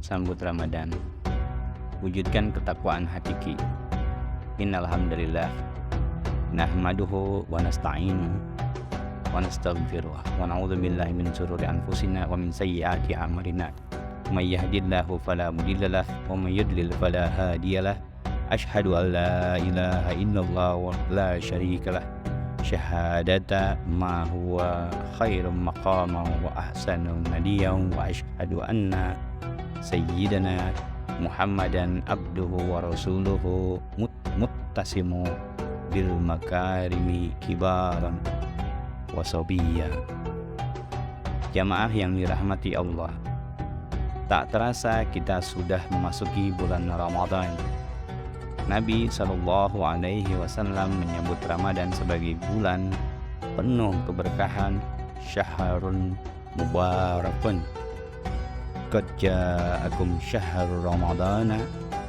sambut Ramadan. Wujudkan ketakwaan hakiki. Innal hamdalillah nahmaduhu wa nasta'inuhu wa nastaghfiruh wa na'udzu billahi min shururi anfusina wa min sayyiati a'malina. May yahdihillahu fala mudhillalah wa may yudlil fala hadiyalah. Asyhadu an la ilaha illallah wa la syarikalah. Syahadata ma huwa khairum maqama wa ahsanu nadiyan wa asyhadu anna sayyidana Muhammadan abduhu wa rasuluhu muttasimu bil makarimi kibaran wa sabiyya. Jamaah yang dirahmati Allah, tak terasa kita sudah memasuki bulan Ramadan. Nabi SAW menyebut Ramadan sebagai bulan penuh keberkahan, syahrun mubarakun. Qad ja'akum syahrul ramadana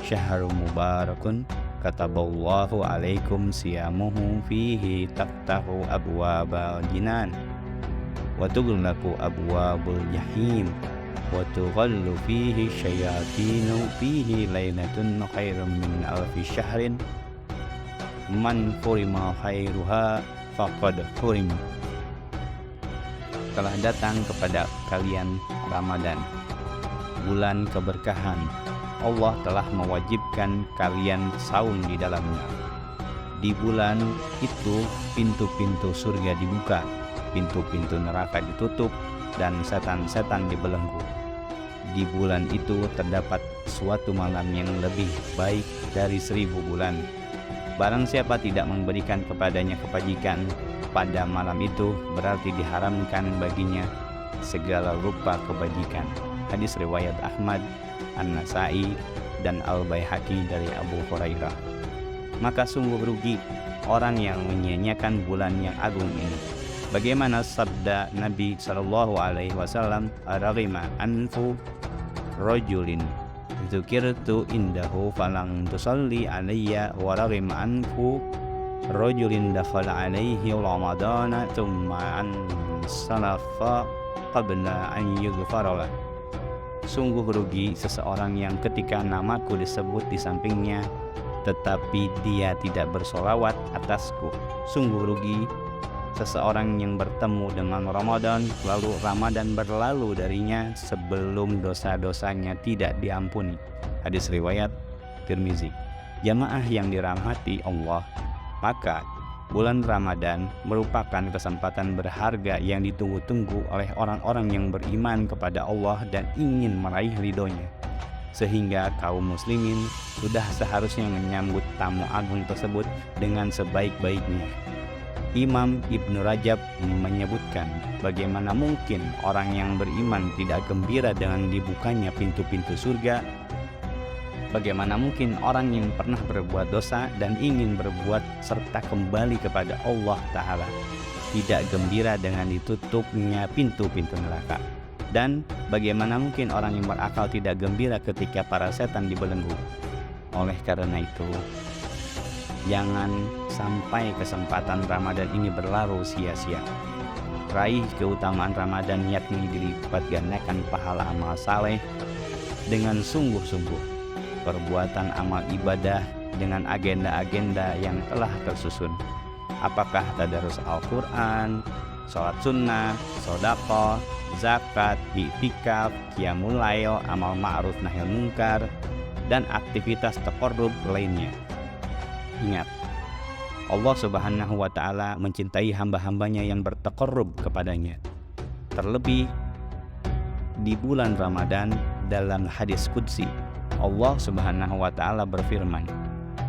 syahrun mubarakun kataballahu alaikum siyamuhu fihi taftahu abwabal jinan wa tughlaqu abwabul jahim wa tughallu fihi syayatinu fihi lailatun khairum min alfi syahrin man furima khairuha faqad furim. Telah datang kepada kalian Ramadan, bulan keberkahan. Allah telah mewajibkan kalian saum di dalamnya. Di bulan itu pintu-pintu surga dibuka, pintu-pintu neraka ditutup, dan setan-setan dibelenggu. Di bulan itu terdapat suatu malam yang lebih baik dari 1000 bulan. Barang siapa tidak memberikan kepadanya kebajikan pada malam itu, berarti diharamkan baginya segala rupa kebajikan. Hadis riwayat Ahmad, An-Nasai, dan Al-Baihaqi dari Abu Hurairah. Maka sungguh rugi orang yang menyia-nyiakan bulan yang agung ini. Bagaimana sabda Nabi SAW, "Raghima anfu rajulin dzukirtu indahu falang tusalli alayya wa raghima anfu rajulin dakhala alayhi ramadana thumma ansalafa qabla an yughfara lah." Sungguh rugi seseorang yang ketika namaku disebut di sampingnya tetapi dia tidak bersolawat atasku. Sungguh rugi seseorang yang bertemu dengan Ramadan lalu Ramadan berlalu darinya sebelum dosa-dosanya tidak diampuni. Hadis riwayat Tirmizi. Jamaah yang dirahmati Allah, maka bulan Ramadan merupakan kesempatan berharga yang ditunggu-tunggu oleh orang-orang yang beriman kepada Allah dan ingin meraih ridhonya. Sehingga kaum muslimin sudah seharusnya menyambut tamu agung tersebut dengan sebaik-baiknya. Imam Ibnu Rajab menyebutkan, bagaimana mungkin orang yang beriman tidak gembira dengan dibukanya pintu-pintu surga? Bagaimana mungkin orang yang pernah berbuat dosa dan ingin berbuat serta kembali kepada Allah Ta'ala tidak gembira dengan ditutupnya pintu-pintu neraka? Dan bagaimana mungkin orang yang berakal tidak gembira ketika para setan dibelenggu? Oleh karena itu, jangan sampai kesempatan Ramadan ini berlalu sia-sia. Raih keutamaan Ramadan, yakni dilipat gandakan pahala amal saleh dengan sungguh-sungguh. Perbuatan amal ibadah dengan agenda-agenda yang telah tersusun. Apakah tadarus Al-Quran, sholat sunnah, sedekah, zakat, i'tikaf, qiyamul lail, amal ma'ruf nahi munkar, dan aktivitas taqarrub lainnya. Ingat, Allah Subhanahu wa Ta'ala mencintai hamba-hambanya yang bertaqarrub kepadanya. Terlebih di bulan Ramadan, dalam hadis qudsi Allah Subhanahu wa Ta'ala berfirman,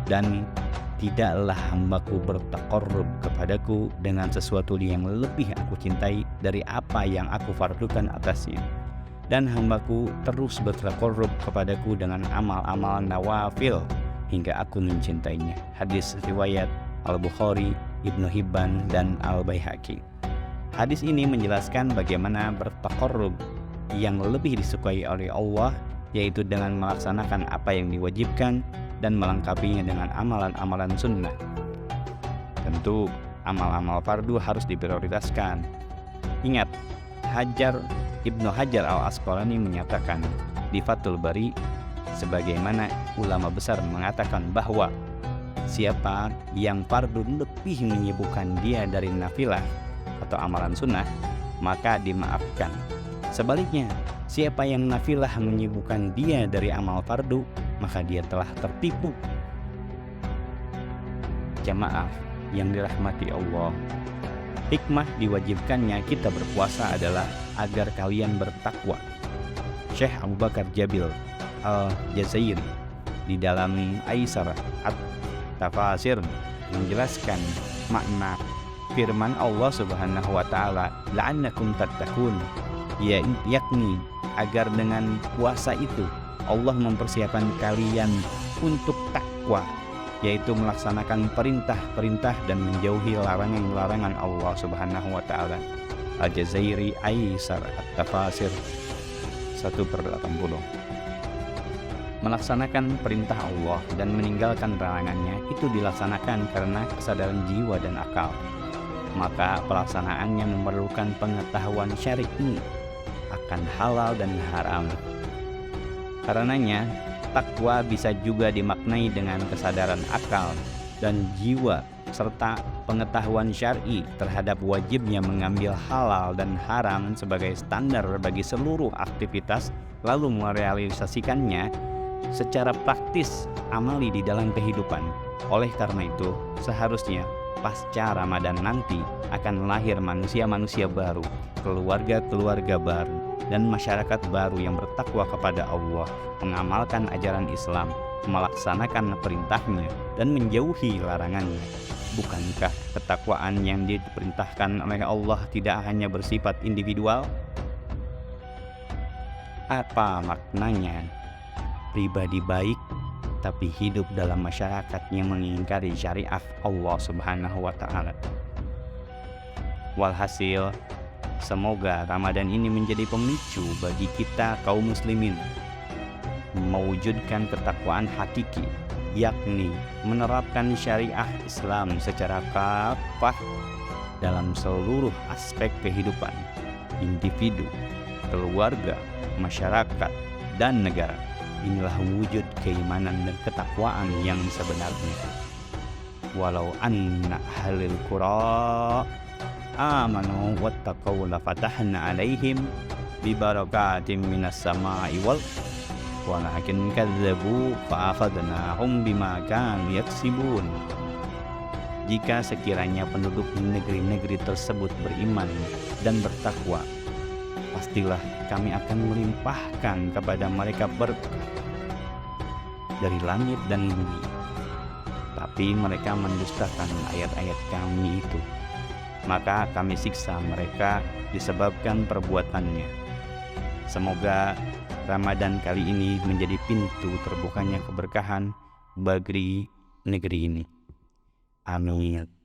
"Dan tidaklah hambaku bertaqarrub kepadaku dengan sesuatu yang lebih aku cintai dari apa yang aku fardukan atasnya. Dan hambaku terus bertaqarrub kepadaku dengan amal-amal nawafil hingga aku mencintainya." Hadis riwayat Al-Bukhari, Ibnu Hibban, dan Al-Baihaqi. Hadis ini menjelaskan bagaimana bertaqarrub yang lebih disukai oleh Allah, yaitu dengan melaksanakan apa yang diwajibkan dan melengkapinya dengan amalan-amalan sunnah. Tentu amal-amal fardu harus diprioritaskan. Ingat, hajar Ibnu Hajar al-Asqalani menyatakan di Fathul Bari, sebagaimana ulama besar mengatakan bahwa siapa yang fardu lebih menyibukkan dia dari nafilah atau amalan sunnah, maka dimaafkan. Sebaliknya, siapa yang nafilah menyibukkan dia dari amal fardu, maka dia telah tertipu. Jamaah yang dirahmati Allah, hikmah diwajibkannya kita berpuasa adalah agar kalian bertakwa. Syekh Abu Bakar Jabil Al-Jazairi di dalam Aisar At-Tafasir menjelaskan makna firman Allah Subhanahu wa taala, la'annakum tattaqun, yakni agar dengan puasa itu Allah mempersiapkan kalian untuk takwa, yaitu melaksanakan perintah-perintah dan menjauhi larangan-larangan Allah Subhanahu wa taala. Al-Jazairi Aisar At-Tafasir 1/80. Melaksanakan perintah Allah dan meninggalkan larangannya itu dilaksanakan karena kesadaran jiwa dan akal. Maka pelaksanaannya memerlukan pengetahuan syar'i akan halal dan haram. Karenanya, takwa bisa juga dimaknai dengan kesadaran akal dan jiwa serta pengetahuan syar'i terhadap wajibnya mengambil halal dan haram sebagai standar bagi seluruh aktivitas, lalu merealisasikannya secara praktis amali di dalam kehidupan. Oleh karena itu, seharusnya pasca Ramadan nanti akan lahir manusia-manusia baru, keluarga-keluarga baru, dan masyarakat baru yang bertakwa kepada Allah, mengamalkan ajaran Islam, melaksanakan perintahnya, dan menjauhi larangannya. Bukankah ketakwaan yang diperintahkan oleh Allah tidak hanya bersifat individual? Apa maknanya? Pribadi baik tapi hidup dalam masyarakat yang mengingkari syariat Allah Subhanahu wa taala. Walhasil, semoga Ramadan ini menjadi pemicu bagi kita kaum muslimin mewujudkan ketakwaan hakiki, yakni menerapkan syariah Islam secara kafah dalam seluruh aspek kehidupan individu, keluarga, masyarakat, dan negara. Inilah wujud keimanan dan ketakwaan yang sebenarnya. Walau anna ahlil qura amanu wattaqaw la fatahna alaihim bibarakatim minas sama'i wal walakin kadzabu fa akhadnahum bima kanu yaksibun. Jika sekiranya penduduk negeri-negeri tersebut beriman dan bertakwa, pastilah kami akan melimpahkan kepada mereka berkah dari langit dan bumi. Tapi mereka mendustakan ayat-ayat kami itu, maka kami siksa mereka disebabkan perbuatannya. Semoga Ramadan kali ini menjadi pintu terbukanya keberkahan bagi negeri ini. Amin.